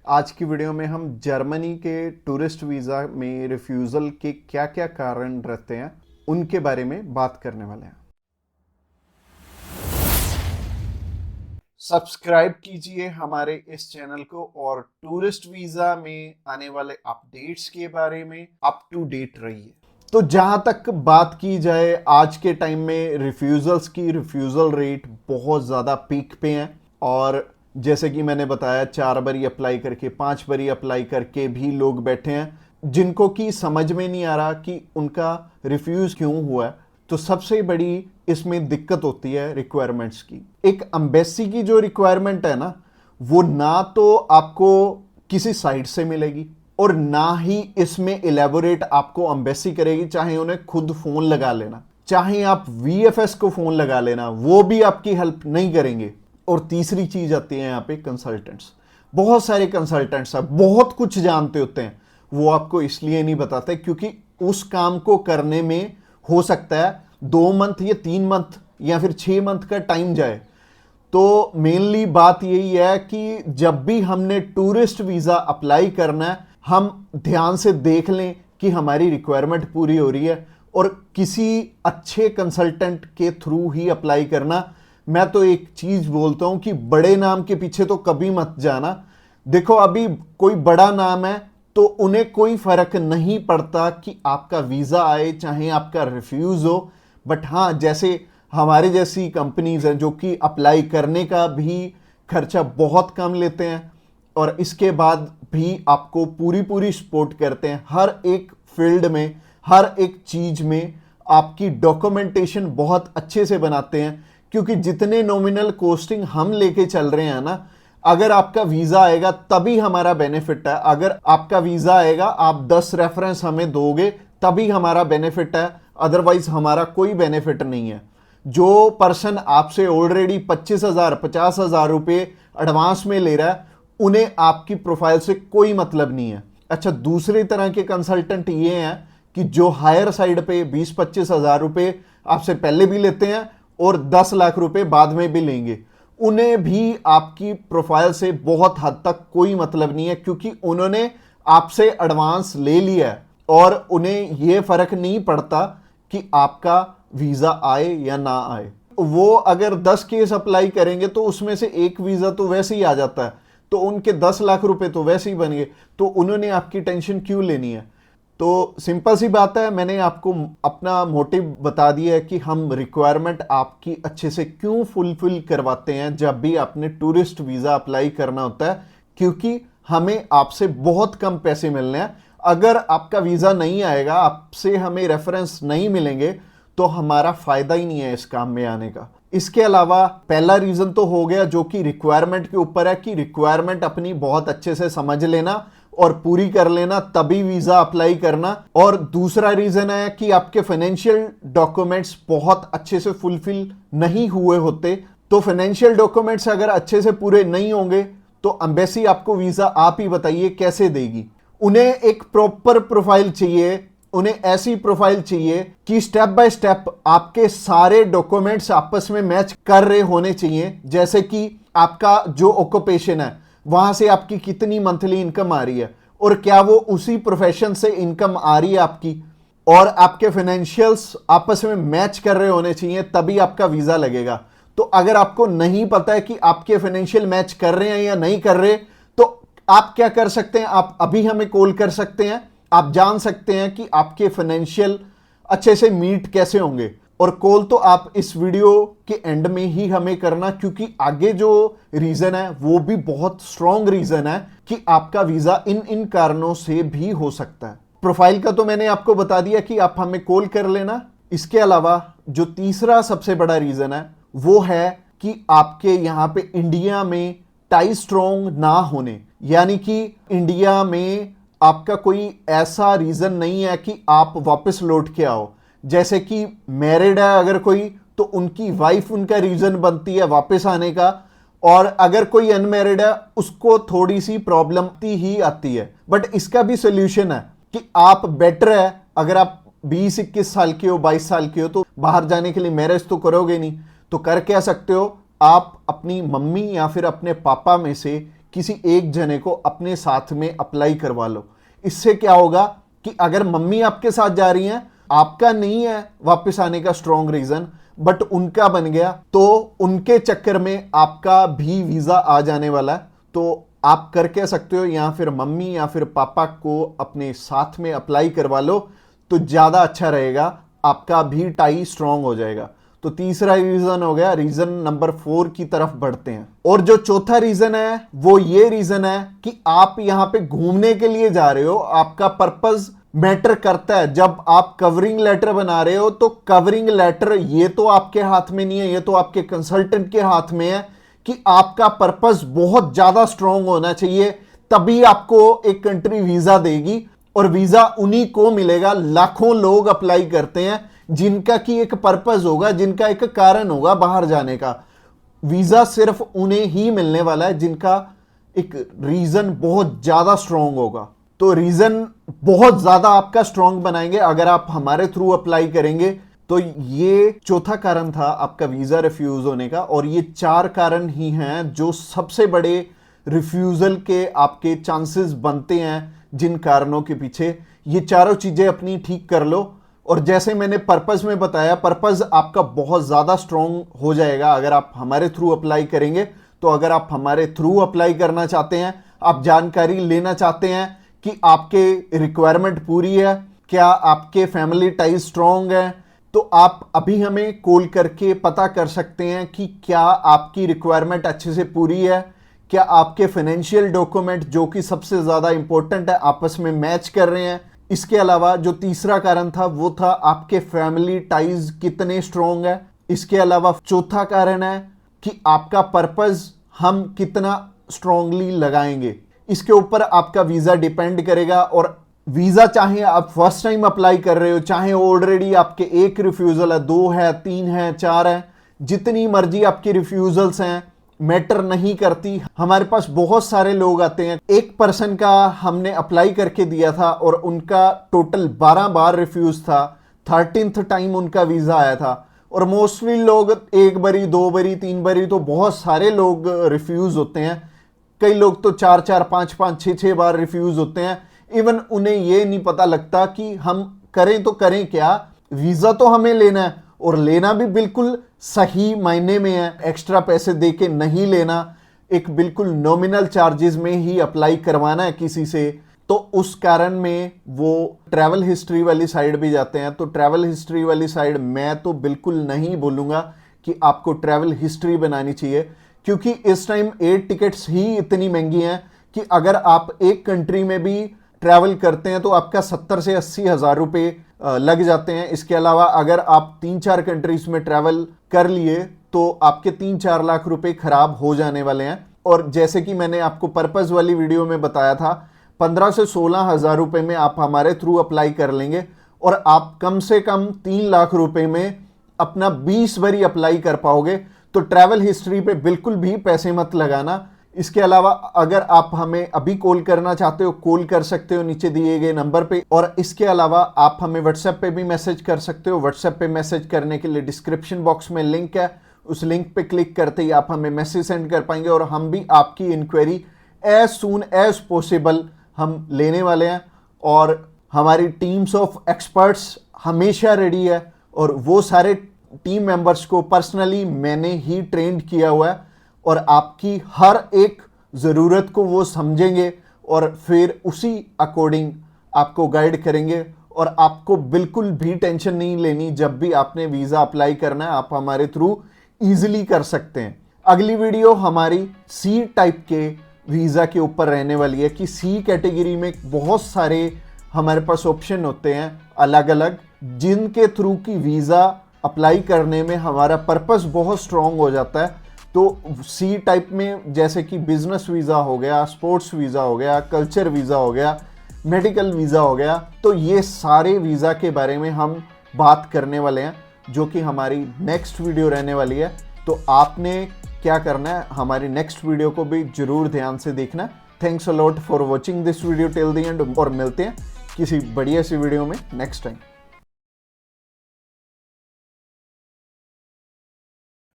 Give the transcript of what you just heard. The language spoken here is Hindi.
आज की वीडियो में हम जर्मनी के टूरिस्ट वीज़ा में रिफ्यूज़ल के क्या क्या कारण रहते हैं उनके बारे में बात करने वाले हैं। सब्सक्राइब कीजिए हमारे इस चैनल को और टूरिस्ट वीज़ा में आने वाले अपडेट्स के बारे में अप टू डेट रहिए। तो जहां तक बात की जाए आज के टाइम में रिफ्यूज़ल्स की, रिफ्यूज़ल रेट बहुत ज़्यादा पीक पे हैं और जैसे कि मैंने बताया 4 बारी अप्लाई करके 5 बारी अप्लाई करके भी लोग बैठे हैं जिनको कि समझ में नहीं आ रहा कि उनका रिफ्यूज़ क्यों हुआ है। तो सबसे बड़ी इसमें दिक्कत होती है रिक्वायरमेंट्स की। एक एम्बेसी की जो रिक्वायरमेंट है ना, वो ना तो आपको किसी साइट से मिलेगी और ना ही इसमें इलेबोरेट आपको एम्बेसी करेगी। चाहे उन्हें खुद फोन लगा लेना, चाहे आप वीएफएस को फोन लगा लेना, वो भी आपकी हेल्प नहीं करेंगे। और तीसरी चीज आती है यहाँ पे कंसल्टेंट्स। बहुत सारे कंसल्टेंट्स हैं, बहुत कुछ जानते होते हैं, वो आपको इसलिए नहीं बताते क्योंकि उस काम को करने में हो सकता है 2 मंथ या 3 मंथ या फिर 6 मंथ का टाइम जाए। तो मेनली बात यही है कि जब भी हमने टूरिस्ट वीज़ा अप्लाई करना है, हम ध्यान से देख लें कि हमारी रिक्वायरमेंट पूरी हो रही है और किसी अच्छे कंसल्टेंट के थ्रू ही अप्लाई करना। मैं तो एक चीज़ बोलता हूं कि बड़े नाम के पीछे तो कभी मत जाना। देखो, अभी कोई बड़ा नाम है तो उन्हें कोई फर्क नहीं पड़ता कि आपका वीज़ा आए चाहे आपका रिफ्यूज़ हो। बट हाँ, जैसे हमारे जैसी कंपनीज हैं जो कि अप्लाई करने का भी खर्चा बहुत कम लेते हैं और इसके बाद भी आपको पूरी पूरी सपोर्ट करते हैं हर एक फील्ड में, हर एक चीज में आपकी डॉक्यूमेंटेशन बहुत अच्छे से बनाते हैं। क्योंकि जितने नॉमिनल कॉस्टिंग हम लेके चल रहे हैं ना, अगर आपका वीजा आएगा तभी हमारा बेनिफिट है। अगर आपका वीजा आएगा, आप 10 रेफरेंस हमें दोगे तभी हमारा बेनिफिट है, अदरवाइज हमारा कोई बेनिफिट नहीं है। जो पर्सन आपसे ऑलरेडी 25,000 50,000 रुपए एडवांस में ले रहा है, उन्हें आपकी प्रोफाइल से कोई मतलब नहीं है। अच्छा, दूसरी तरह के कंसल्टेंट ये हैं कि जो हायर साइड पे 20-25 हजार रुपए आपसे पहले भी लेते हैं और 10 लाख रुपए बाद में भी लेंगे। उन्हें भी आपकी प्रोफाइल से बहुत हद तक कोई मतलब नहीं है क्योंकि उन्होंने आपसे एडवांस ले लिया है और उन्हें यह फर्क नहीं पड़ता कि आपका वीजा आए या ना आए। वो अगर 10 केस अप्लाई करेंगे तो उसमें से एक वीजा तो वैसे ही आ जाता है, तो उनके 10 लाख रुपए तो वैसे ही बन गए। तो उन्होंने आपकी टेंशन क्यों लेनी है? तो सिंपल सी बात है, मैंने आपको अपना मोटिव बता दिया है कि हम रिक्वायरमेंट आपकी अच्छे से क्यों फुलफिल करवाते हैं जब भी आपने टूरिस्ट वीजा अप्लाई करना होता है। क्योंकि हमें आपसे बहुत कम पैसे मिलने हैं। अगर आपका वीजा नहीं आएगा, आपसे हमें रेफरेंस नहीं मिलेंगे, तो हमारा फायदा ही नहीं है इस काम में आने का। इसके अलावा पहला रीजन तो हो गया जो कि रिक्वायरमेंट के ऊपर है कि रिक्वायरमेंट अपनी बहुत अच्छे से समझ लेना और पूरी कर लेना, तभी वीजा अप्लाई करना। और दूसरा रीजन है कि आपके फाइनेंशियल डॉक्यूमेंट्स बहुत अच्छे से फुलफिल नहीं हुए होते। तो फाइनेंशियल डॉक्यूमेंट्स अगर अच्छे से पूरे नहीं होंगे तो एम्बेसी आपको वीजा, आप ही बताइए, कैसे देगी? उन्हें एक प्रॉपर प्रोफाइल चाहिए, उन्हें ऐसी प्रोफाइल चाहिए कि स्टेप बाय स्टेप आपके सारे डॉक्यूमेंट्स आपस में मैच कर रहे होने चाहिए। जैसे कि आपका जो ऑक्यूपेशन है, वहां से आपकी कितनी मंथली इनकम आ रही है और क्या वो उसी प्रोफेशन से इनकम आ रही है आपकी, और आपके फाइनेंशियल्स आपस में मैच कर रहे होने चाहिए, तभी आपका वीजा लगेगा। तो अगर आपको नहीं पता है कि आपके फाइनेंशियल मैच कर रहे हैं या नहीं कर रहे, तो आप क्या कर सकते हैं, आप अभी हमें कॉल कर सकते हैं। आप जान सकते हैं कि आपके फाइनेंशियल अच्छे से मीट कैसे होंगे। और कॉल तो आप इस वीडियो के एंड में ही हमें करना, क्योंकि आगे जो रीजन है वो भी बहुत स्ट्रॉन्ग रीजन है कि आपका वीजा इन इन कारणों से भी हो सकता है। प्रोफाइल का तो मैंने आपको बता दिया कि आप हमें कॉल कर लेना। इसके अलावा जो तीसरा सबसे बड़ा रीजन है वो है कि आपके यहां पे इंडिया में टाई स्ट्रॉन्ग ना होने, यानी कि इंडिया में आपका कोई ऐसा रीजन नहीं है कि आप वापस लौट के आओ। जैसे कि मैरिड है अगर कोई, तो उनकी वाइफ उनका रीजन बनती है वापस आने का, और अगर कोई अनमैरिड है उसको थोड़ी सी प्रॉब्लम ही आती है। बट इसका भी सोल्यूशन है कि आप बेटर है, अगर आप 20-21 साल के हो, 22 साल के हो, तो बाहर जाने के लिए मैरिज तो करोगे नहीं, तो कर क्या सकते हो, आप अपनी मम्मी या फिर अपने पापा में से किसी एक जने को अपने साथ में अप्लाई करवा लो। इससे क्या होगा कि अगर मम्मी आपके साथ जा रही हैं, आपका नहीं है वापस आने का स्ट्रॉन्ग रीजन, बट उनका बन गया, तो उनके चक्कर में आपका भी वीजा आ जाने वाला है। तो आप कर कह सकते हो या फिर मम्मी या फिर पापा को अपने साथ में अप्लाई करवा लो, तो ज्यादा अच्छा रहेगा, आपका भी टाई स्ट्रॉन्ग हो जाएगा। तो तीसरा रीजन हो गया। रीजन नंबर 4 की तरफ बढ़ते हैं। और जो चौथा रीजन है वो ये रीजन है कि आप यहां पे घूमने के लिए जा रहे हो, आपका पर्पस मैटर करता है। जब आप कवरिंग लेटर बना रहे हो तो कवरिंग लेटर ये तो आपके हाथ में नहीं है, ये तो आपके कंसल्टेंट के हाथ में है कि आपका पर्पस बहुत ज्यादा स्ट्रांग होना चाहिए, तभी आपको एक कंट्री वीजा देगी। और वीजा उन्हीं को मिलेगा, लाखों लोग अप्लाई करते हैं जिनका की एक पर्पस होगा, जिनका एक कारण होगा बाहर जाने का। वीजा सिर्फ उन्हें ही मिलने वाला है जिनका एक रीजन बहुत ज्यादा स्ट्रांग होगा। तो रीजन बहुत ज्यादा आपका स्ट्रांग बनाएंगे अगर आप हमारे थ्रू अप्लाई करेंगे। तो ये चौथा कारण था आपका वीजा रिफ्यूज होने का। और ये 4 कारण ही हैं जो सबसे बड़े रिफ्यूजल के आपके चांसेस बनते हैं। जिन कारणों के पीछे ये चारों चीजें अपनी ठीक कर लो, और जैसे मैंने पर्पस में बताया, पर्पस आपका बहुत ज्यादा स्ट्रांग हो जाएगा अगर आप हमारे थ्रू अप्लाई करेंगे। तो अगर आप हमारे थ्रू अप्लाई करना चाहते हैं, आप जानकारी लेना चाहते हैं कि आपके रिक्वायरमेंट पूरी है, क्या आपके फैमिली टाइज स्ट्रांग है, तो आप अभी हमें कॉल करके पता कर सकते हैं कि क्या आपकी रिक्वायरमेंट अच्छे से पूरी है, क्या आपके फाइनेंशियल डॉक्यूमेंट जो कि सबसे ज्यादा इंपॉर्टेंट है आपस में मैच कर रहे हैं। इसके अलावा जो तीसरा कारण था वो था आपके फैमिली टाइज कितने स्ट्रांग है। इसके अलावा चौथा कारण है कि आपका पर्पस हम कितना स्ट्रांगली लगाएंगे। इसके ऊपर आपका वीजा डिपेंड करेगा। और वीजा चाहे आप फर्स्ट टाइम अप्लाई कर रहे हो, चाहे ऑलरेडी आपके 1 रिफ्यूजल है, 2 है, 3 है, 4 है, जितनी मर्जी आपकी रिफ्यूजल्स हैं, मैटर नहीं करती। हमारे पास बहुत सारे लोग आते हैं, एक पर्सन का हमने अप्लाई करके दिया था और उनका टोटल 12 बार रिफ्यूज था, 13th टाइम उनका वीजा आया था। और मोस्टली लोग 1 बारी, 2 बारी, 3 बारी, तो बहुत सारे लोग रिफ्यूज होते हैं। कई लोग तो 4-4, 5-5, 6-6 बार रिफ्यूज होते हैं। इवन उन्हें ये नहीं पता लगता कि हम करें तो करें क्या। वीजा तो हमें लेना है, और लेना भी बिल्कुल सही मायने में है, एक्स्ट्रा पैसे देके नहीं लेना, एक बिल्कुल नॉमिनल चार्जेस में ही अप्लाई करवाना है किसी से। तो उस कारण में वो ट्रैवल हिस्ट्री वाली साइड भी जाते हैं। तो ट्रैवल हिस्ट्री वाली साइड मैं तो बिल्कुल नहीं बोलूँगा कि आपको ट्रैवल हिस्ट्री बनानी चाहिए, क्योंकि इस टाइम एयर टिकट्स ही इतनी महंगी हैं कि अगर आप एक कंट्री में भी ट्रैवल करते हैं तो आपका 70 से 80 हज़ार रुपये लग जाते हैं। इसके अलावा अगर आप 3-4 कंट्रीज में ट्रैवल कर लिए तो आपके 3-4 लाख रुपए खराब हो जाने वाले हैं। और जैसे कि मैंने आपको पर्पस वाली वीडियो में बताया था, 15 से 16 हज़ार रुपये में आप हमारे थ्रू अप्लाई कर लेंगे और आप कम से कम 3 लाख रुपए में अपना 20 बारी अप्लाई कर पाओगे। तो ट्रैवल हिस्ट्री पे बिल्कुल भी पैसे मत लगाना। इसके अलावा अगर आप हमें अभी कॉल करना चाहते हो, कॉल कर सकते हो नीचे दिए गए नंबर पे। और इसके अलावा आप हमें व्हाट्सएप पे भी मैसेज कर सकते हो। व्हाट्सएप पे मैसेज करने के लिए डिस्क्रिप्शन बॉक्स में लिंक है, उस लिंक पे क्लिक करते ही आप हमें मैसेज सेंड कर पाएंगे और हम भी आपकी inquiry as soon as possible हम लेने वाले हैं। और हमारी टीम्स ऑफ एक्सपर्ट्स हमेशा रेडी है और वो सारे टीम मेंबर्स को पर्सनली मैंने ही ट्रेंड किया हुआ है और आपकी हर एक ज़रूरत को वो समझेंगे और फिर उसी अकॉर्डिंग आपको गाइड करेंगे। और आपको बिल्कुल भी टेंशन नहीं लेनी, जब भी आपने वीज़ा अप्लाई करना है आप हमारे थ्रू ईजिली कर सकते हैं। अगली वीडियो हमारी सी टाइप के वीज़ा के ऊपर रहने वाली है कि सी कैटेगरी में बहुत सारे हमारे पास ऑप्शन होते हैं अलग अलग, जिनके थ्रू की वीज़ा अप्लाई करने में हमारा पर्पस बहुत स्ट्रॉन्ग हो जाता है। तो सी टाइप में जैसे कि बिजनेस वीज़ा हो गया, स्पोर्ट्स वीज़ा हो गया, कल्चर वीज़ा हो गया, मेडिकल वीज़ा हो गया, तो ये सारे वीज़ा के बारे में हम बात करने वाले हैं, जो कि हमारी नेक्स्ट वीडियो रहने वाली है। तो आपने क्या करना है, हमारी नेक्स्ट वीडियो को भी जरूर ध्यान से देखना। Thanks a lot for watching this video till the end, और मिलते हैं किसी बढ़िया सी वीडियो में नेक्स्ट टाइम।